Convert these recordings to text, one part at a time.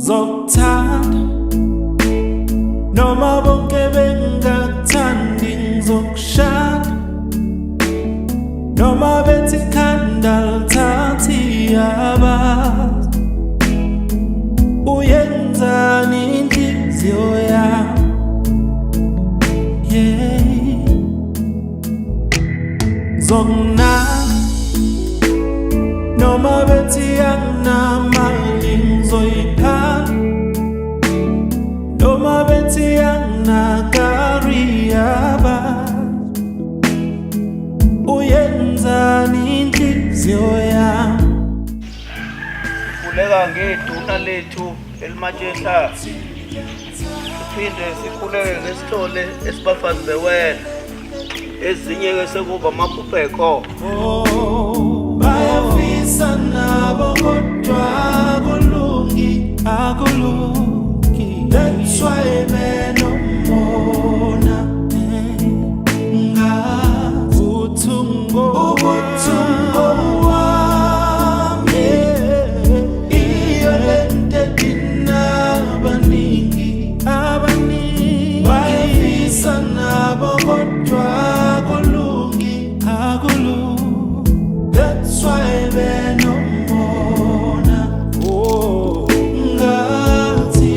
Zokuthanda noma bonke bengakuthandi ngizokushada, noma bethi ikhanda lithathi abazi. Uyenzani inhliziyo yami, yeah. Zokunaka noma bethi anginamali ngizoyiphala, noma bethi anginakariaba. Uyenzani inhliziyo yami. Sikhuleka ngeduna lethu elimatshehlayo, siphinde sikhuleke ngesithole esibafazi bewela, ezinye-ke sekuba amaphupho. Bayafisa nabo kodwa akulungi. That's why benomona ubuthungo wami, iyo lento edina abaningi. Bayafisa nabo kodwa akulungi. That's why benomona ngathi,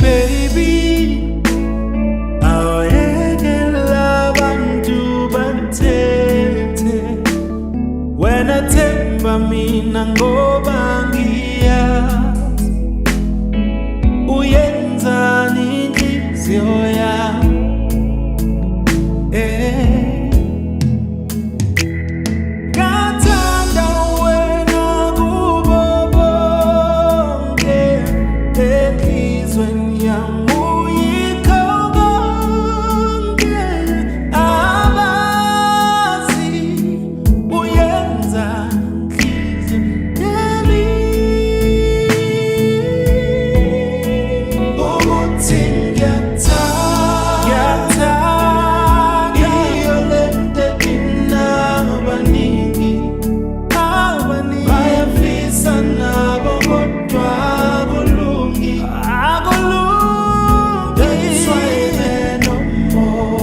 baby, awayekela abantu bathethe wena themba mina ngoba ngiyazi. Uyenzani inhliziyo yami, ngathanda wena kubo bonke, enhlizweni yami uyikho konke. Abazi uyenzani inhliziyo yami, ukuthi ngiyathanda, iyo lento edina abaningi. Bayafisa nabo kodwa akulungi.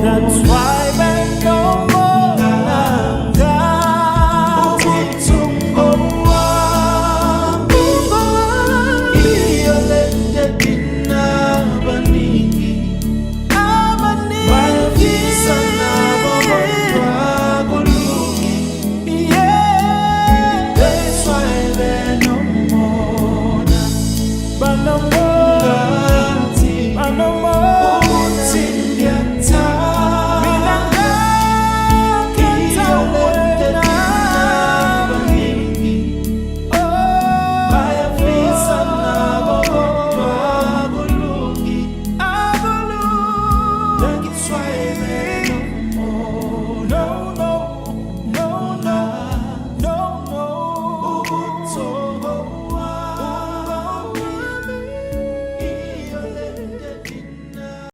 That's why benomona, ubuthungo wami, iyo lento edina abaningi. Bayafisa nabo kodwa akulungi. That's why benomona ngathi, ukuthi ngiyathanda, iyo lento edina abaningi. Bayafisa nabo kodwa akulungi. That's why